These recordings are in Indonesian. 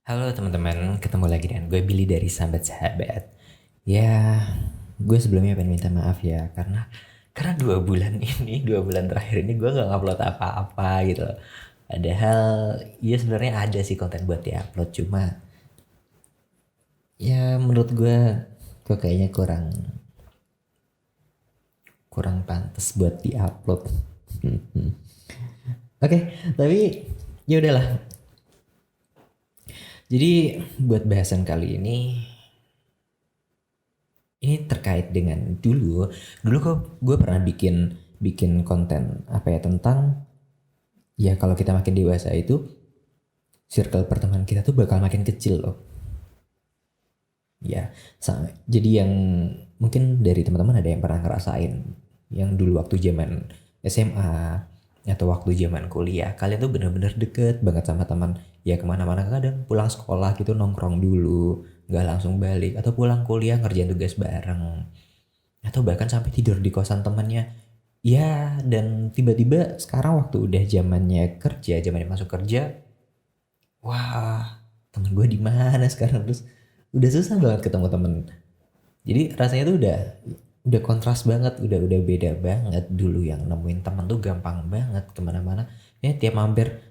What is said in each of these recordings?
Halo teman-teman, ketemu lagi dengan gue Billy dari Sambat Sahabat. Ya, gue sebelumnya pengen minta maaf ya karena 2 bulan ini, 2 bulan terakhir ini gue nggak ngupload apa-apa gitu. Padahal ya sebenarnya ada sih konten buat diupload, cuma ya menurut gue kayaknya kurang kurang pantas buat diupload. Oke, tapi ya udahlah. Jadi buat bahasan kali ini terkait dengan dulu kok gue pernah bikin bikin konten apa ya tentang ya kalau kita makin dewasa itu circle pertemanan kita tuh bakal makin kecil loh ya. Jadi yang mungkin dari teman-teman ada yang pernah ngerasain yang dulu waktu zaman SMA atau waktu zaman kuliah kalian tuh bener-bener deket banget sama teman, ya kemana-mana kadang pulang sekolah gitu nongkrong dulu nggak langsung balik, atau pulang kuliah ngerjain tugas bareng, atau bahkan sampai tidur di kosan temannya. Ya, dan tiba-tiba sekarang waktu udah zamannya kerja, zamannya masuk kerja, wah, temen gue di mana sekarang, terus udah susah banget ketemu temen. Jadi rasanya tuh udah kontras banget, udah beda banget. Dulu yang nemuin temen tuh gampang banget kemana-mana. Ya tiap mampir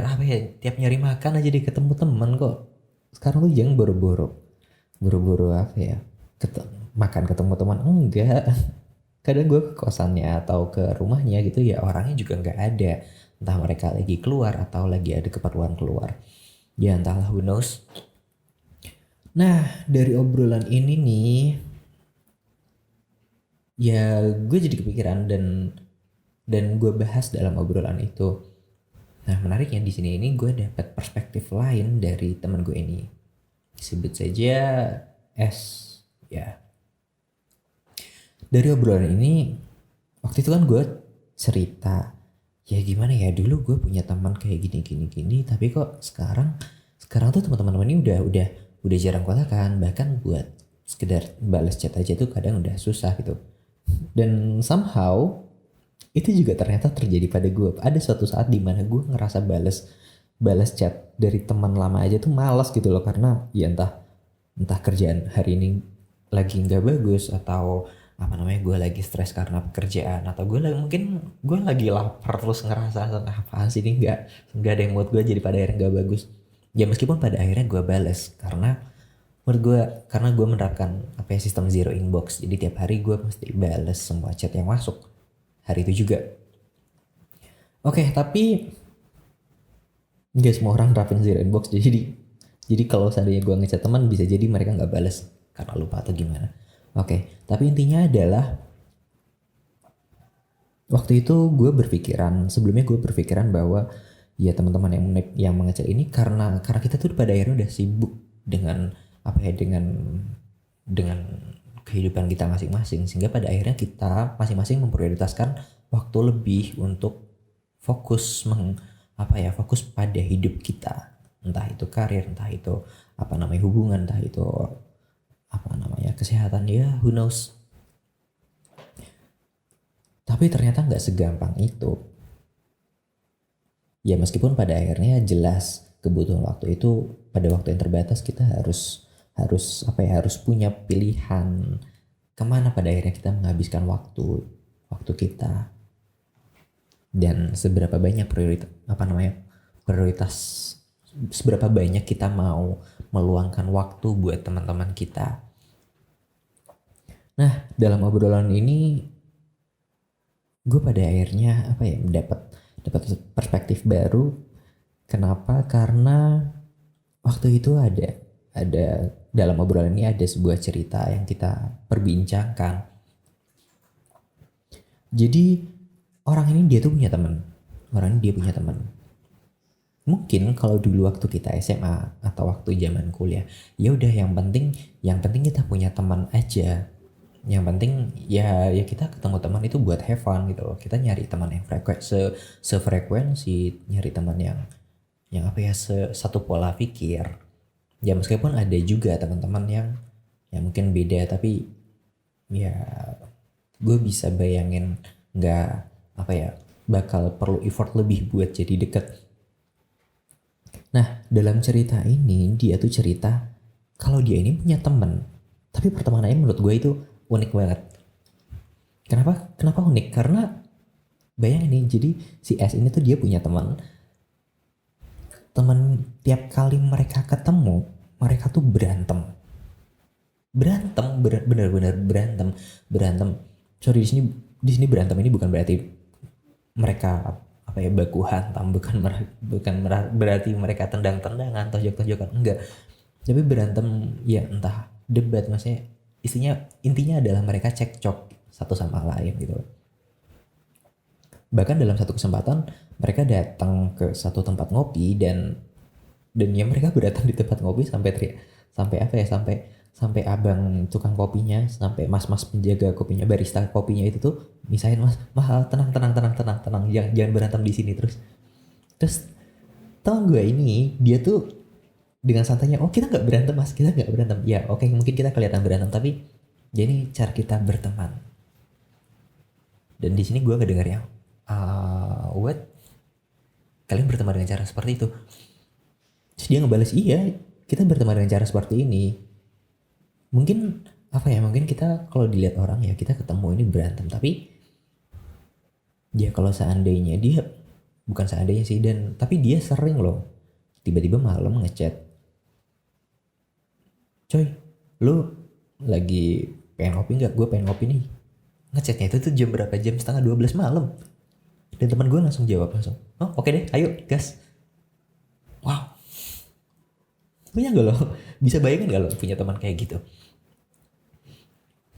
apa ya, tiap nyari makan aja jadi ketemu temen kok. Sekarang tuh yang buru-buru apa ya, makan ketemu teman enggak. Kadang gue ke kosannya atau ke rumahnya gitu ya orangnya juga nggak ada, entah mereka lagi keluar atau lagi ada keperluan keluar, ya entahlah, who knows. Nah, dari obrolan ini nih ya gue jadi kepikiran dan gue bahas dalam obrolan itu. Nah, menariknya di sini ini gue dapat perspektif lain dari teman gue ini, sebut saja S. Ya, dari obrolan ini waktu itu kan gue cerita, ya gimana ya dulu gue punya teman kayak gini gini gini, tapi kok sekarang sekarang tuh teman-teman ini udah jarang kontakan, bahkan buat sekedar balas chat aja tuh kadang udah susah gitu. Dan somehow itu juga ternyata terjadi pada gue. Ada suatu saat di mana gue ngerasa balas balas chat dari teman lama aja tuh malas gitu loh, karena ya entah entah kerjaan hari ini lagi nggak bagus, atau apa namanya gue lagi stres karena pekerjaan, atau mungkin gue lagi lapar terus ngerasa apa sih ini nggak ada yang mood gue, jadi pada akhirnya nggak bagus. Ya meskipun pada akhirnya gue balas karena menurut gue, karena gue menerapkan apa ya, sistem zero inbox, jadi tiap hari gue mesti balas semua chat yang masuk hari itu juga. Oke, tapi nggak semua orang nerapin zero inbox, jadi kalau seandainya gue ngechat teman bisa jadi mereka nggak balas karena lupa atau gimana. Oke, tapi intinya adalah waktu itu gue berpikiran, sebelumnya gue berpikiran bahwa ya teman-teman yang mengechat ini karena kita tuh pada akhirnya udah sibuk dengan apa ya, dengan kehidupan kita masing-masing, sehingga pada akhirnya kita masing-masing memprioritaskan waktu lebih untuk fokus fokus pada hidup kita, entah itu karir, entah itu apa namanya hubungan, entah itu apa namanya kesehatan, ya who knows. Tapi ternyata nggak segampang itu. Ya meskipun pada akhirnya jelas kebutuhan waktu itu pada waktu yang terbatas, kita harus harus apa ya, harus punya pilihan kemana pada akhirnya kita menghabiskan waktu waktu kita, dan seberapa banyak prioritas, seberapa banyak kita mau meluangkan waktu buat teman-teman kita. Nah, dalam obrolan ini gue pada akhirnya apa ya, dapat dapat perspektif baru. Kenapa? Karena waktu itu ada dalam obrolan ini ada sebuah cerita yang kita perbincangkan. Jadi orang ini dia tuh punya teman. Orang ini dia punya teman. Mungkin kalau dulu waktu kita SMA atau waktu zaman kuliah, ya udah yang penting kita punya teman aja. Yang penting ya kita ketemu teman itu buat have fun gitu loh. Kita nyari teman yang sefrekuensi, nyari teman yang apa ya, satu pola pikir. Ya meskipun ada juga teman-teman yang mungkin beda, tapi ya gue bisa bayangin nggak apa ya, bakal perlu effort lebih buat jadi deket. Nah, dalam cerita ini dia tuh cerita kalau dia ini punya temen, tapi pertemanannya menurut gue itu unik banget. Kenapa unik? Karena bayangin nih, jadi si S ini tuh dia punya teman tiap kali mereka ketemu, mereka tuh bener-bener berantem. Sorry, di sini berantem ini bukan berarti mereka apa ya, baku hantam, bukan berarti mereka tendang-tendangan, tojok-tojokan, enggak. Tapi berantem ya entah debat, maksudnya intinya adalah mereka cekcok satu sama lain gitu. Bahkan dalam satu kesempatan mereka datang ke satu tempat ngopi, dan ya mereka datang di tempat ngopi sampai sampai apa ya, sampai abang tukang kopinya, sampai mas-mas penjaga kopinya, barista kopinya itu tuh misahin, mas, tenang, jangan berantem di sini. Terus tau gue ini dia tuh dengan santainya, oh kita nggak berantem mas, kita nggak berantem ya, oke mungkin kita kelihatan berantem tapi jadi cara kita berteman. Dan di sini gue kedengar yang what, kalian berteman dengan cara seperti itu? Terus dia ngebales, iya kita berteman dengan cara seperti ini. Mungkin apa ya, mungkin kita kalau dilihat orang ya kita ketemu ini berantem, tapi ya kalau seandainya dia, bukan seandainya sih, tapi dia sering loh tiba-tiba malam ngechat, coy lu lagi pengen ngopi nggak, gue pengen ngopi nih. Ngechatnya itu tuh jam berapa, jam setengah 12 malam, dan teman gue langsung jawab langsung, oh oke deh ayo gas. Wow, punya gak lo, bisa bayangin gak lo punya teman kayak gitu,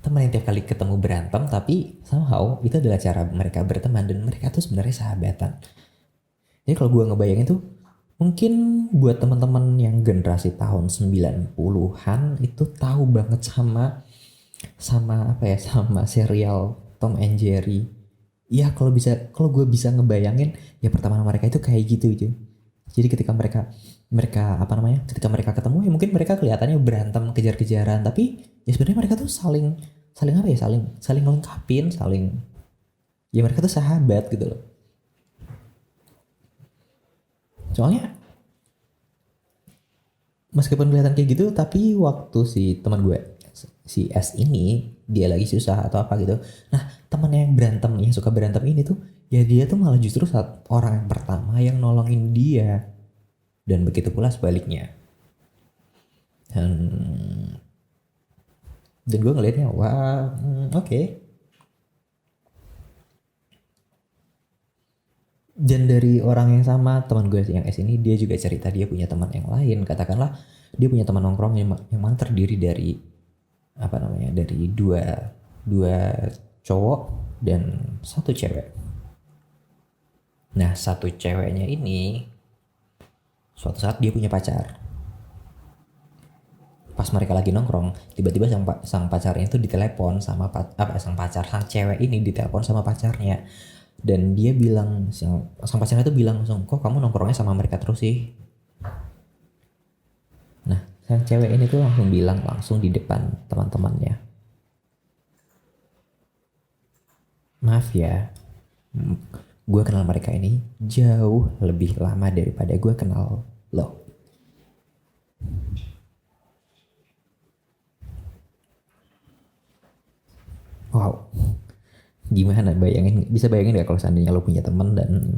teman yang tiap kali ketemu berantem, tapi somehow itu adalah cara mereka berteman, dan mereka tuh sebenarnya sahabatan. Jadi kalau gue ngebayangin tuh, mungkin buat teman-teman yang generasi tahun 90-an itu tahu banget sama apa ya, sama serial Tom and Jerry. Ya kalau gue bisa ngebayangin ya pertemanan mereka itu kayak gitu aja. Jadi ketika mereka apa namanya, ketika mereka ketemu ya mungkin mereka kelihatannya berantem kejar-kejaran, tapi ya sebenarnya mereka tuh saling saling apa ya, saling ngelengkapin, ya mereka tuh sahabat gitu loh. Soalnya meskipun kelihatan kayak gitu, tapi waktu si teman gue si S ini dia lagi susah atau apa gitu, nah temannya yang berantem, yang suka berantem ini tuh ya dia tuh malah justru saat orang yang pertama yang nolongin dia, dan begitu pula sebaliknya. Dan gue ngelihatnya wah, oke. Dan dari orang yang sama, teman gue yang S ini, dia juga cerita dia punya teman yang lain, katakanlah dia punya teman nongkrong yang mana terdiri dari apa namanya, dari dua cowok dan satu cewek. Nah satu ceweknya ini suatu saat dia punya pacar. Pas mereka lagi nongkrong, tiba-tiba sang pacarnya itu ditelepon sama sang cewek ini ditelepon sama pacarnya, dan dia bilang, sang pacarnya itu bilang langsung, kok kamu nongkrongnya sama mereka terus sih. Nah sang cewek ini tuh langsung bilang langsung di depan teman-temannya, maaf ya, gue kenal mereka ini jauh lebih lama daripada gue kenal lo. Wow, gimana, bisa bayangin gak kalau seandainya lo punya teman dan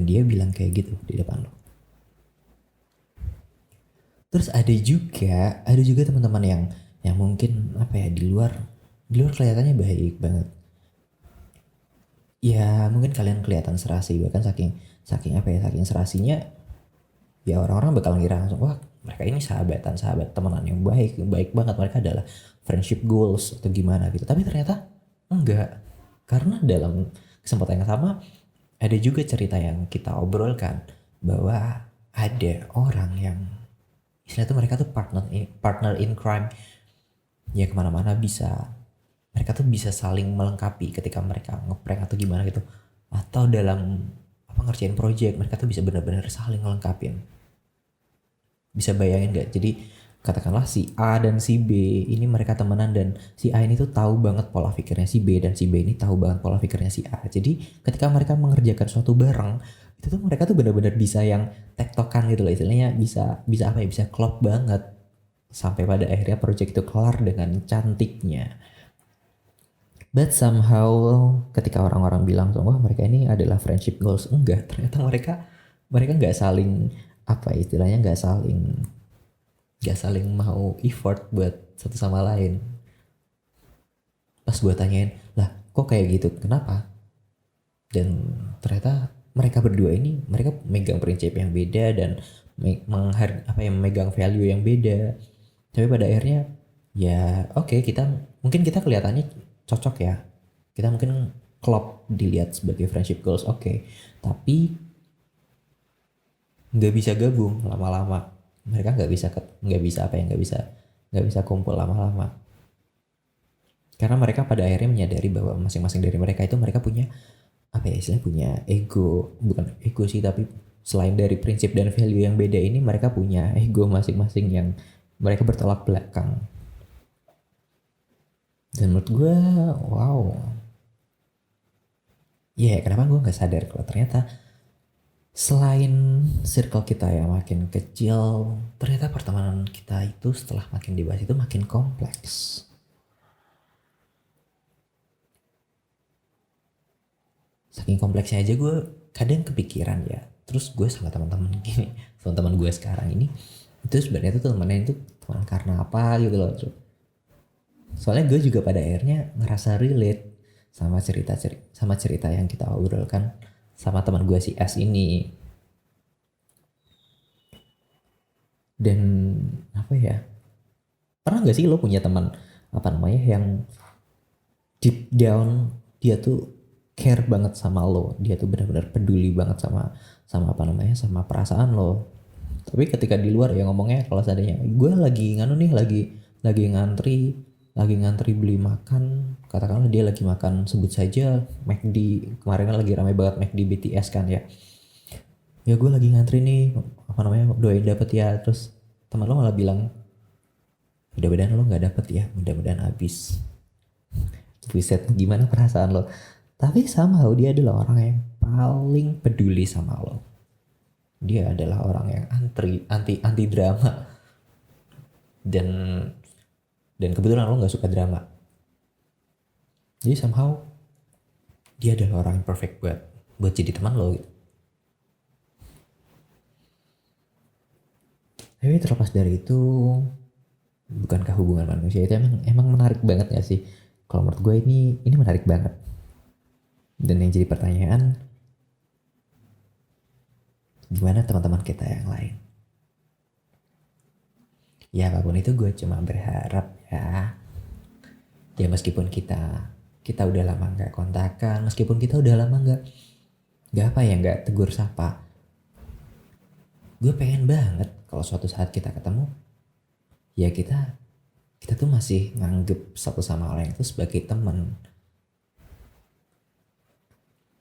dia bilang kayak gitu di depan lo. Terus ada juga teman-teman yang mungkin apa ya, di luar kelihatannya baik banget. Ya mungkin kalian kelihatan serasi, bahkan saking apa ya, saking serasinya ya orang-orang bakal ngira langsung, wah mereka ini sahabat temenan yang baik banget, mereka adalah friendship goals atau gimana gitu. Tapi ternyata enggak, karena dalam kesempatan yang sama ada juga cerita yang kita obrolkan bahwa ada orang yang istilah tuh mereka tuh partner in crime, ya kemana-mana mereka tuh bisa saling melengkapi ketika mereka ngeprank atau gimana gitu, atau dalam apa ngerjain project, mereka tuh bisa benar-benar saling melengkapin. Bisa bayangin gak? Jadi katakanlah si A dan si B ini mereka temenan, dan si A ini tuh tahu banget pola pikirnya si B, dan si B ini tahu banget pola pikirnya si A. Jadi ketika mereka mengerjakan suatu bareng, itu tuh mereka tuh benar-benar bisa yang tektokan gitu loh, istilahnya bisa bisa apa ya, bisa klop banget sampai pada akhirnya project itu kelar dengan cantiknya. But somehow ketika orang-orang bilang wah mereka ini adalah friendship goals, enggak, ternyata mereka mereka nggak saling apa ya, istilahnya nggak saling mau effort buat satu sama lain. Pas gue tanyain, lah kok kayak gitu, kenapa? Dan ternyata mereka berdua ini mereka megang prinsip yang beda dan memegang value yang beda. Tapi pada akhirnya ya oke, kita kelihatannya cocok ya. Kita mungkin klop dilihat sebagai friendship goals, oke. Tapi nggak bisa gabung lama-lama. Mereka nggak bisa kumpul lama-lama, karena mereka pada akhirnya menyadari bahwa masing-masing dari mereka itu mereka punya apa ya, istilahnya punya ego, bukan ego sih, tapi selain dari prinsip dan value yang beda ini, mereka punya ego masing-masing yang mereka bertolak belakang. Dan menurut gue wow, ya kenapa gue nggak sadar kalau ternyata selain circle kita yang makin kecil, ternyata pertemanan kita itu setelah makin dibahas itu makin kompleks. Saking kompleksnya aja gue kadang kepikiran ya. Terus gue sama teman-teman gini, teman-teman gue sekarang ini, itu sebenarnya tuh temannya itu teman karena apa gitu loh. Soalnya gue juga pada akhirnya ngerasa relate sama cerita yang kita obrolkan sama teman gue si S ini. Dan apa ya, pernah gak sih lo punya teman apa namanya yang deep down dia tuh care banget sama lo, dia tuh benar-benar peduli banget sama sama apa namanya, sama perasaan lo. Tapi ketika di luar ya ngomongnya, kalau seandainya gue lagi nganu nih, lagi ngantri beli makan, katakanlah dia lagi makan sebut saja McD, kemarin kan lagi ramai banget McD BTS kan ya gue lagi ngantri nih, apa namanya, doain dapet ya. Terus teman lo malah bilang mudah-mudahan lo nggak dapet ya, mudah-mudahan habis. Buset, gimana perasaan lo? Tapi somehow dia adalah orang yang paling peduli sama lo. Dia adalah orang yang anti drama. Dan kebetulan lo nggak suka drama. Jadi somehow dia adalah orang yang perfect buat jadi teman lo gitu. Tapi terlepas dari itu, bukankah hubungan manusia itu emang menarik banget gak sih? Kalau menurut gue ini menarik banget. Dan yang jadi pertanyaan, gimana teman-teman kita yang lain? Ya apapun itu gue cuma berharap ya meskipun kita udah lama nggak kontakan, meskipun kita udah lama nggak tegur sapa, gue pengen banget kalau suatu saat kita ketemu, ya kita tuh masih nganggep satu sama lain itu sebagai teman.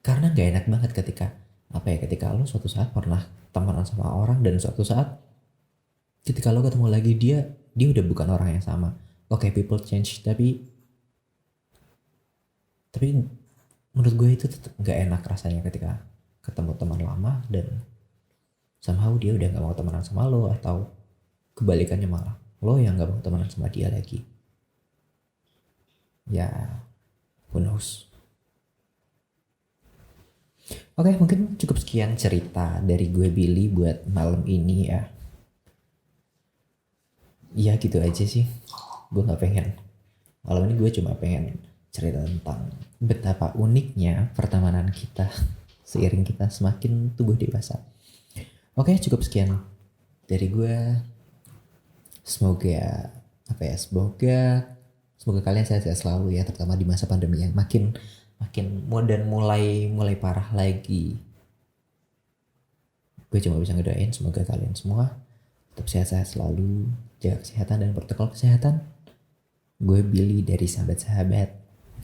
Karena gak enak banget ketika lo suatu saat pernah temenan sama orang, dan suatu saat ketika lo ketemu lagi dia udah bukan orang yang sama. Oke, people change, tapi menurut gue itu tetap gak enak rasanya ketika ketemu teman lama dan somehow dia udah gak mau temenan sama lo, atau kebalikannya malah lo yang gak mau temenan sama dia lagi. Ya, who knows. Oke, mungkin cukup sekian cerita dari gue Billy buat malam ini ya. Ya gitu aja sih. Gue gak pengen, malam ini gue cuma pengen cerita tentang betapa uniknya pertemanan kita seiring kita semakin tumbuh dewasa. Oke, cukup sekian dari gue. Semoga kalian sehat-sehat selalu ya, terutama di masa pandemi yang makin dan mulai parah lagi. Gue cuma bisa ngedoain semoga kalian semua tetap sehat-sehat selalu, jaga kesehatan dan protokol kesehatan. Gue Billy dari Sahabat-Sahabat.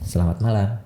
Selamat malam.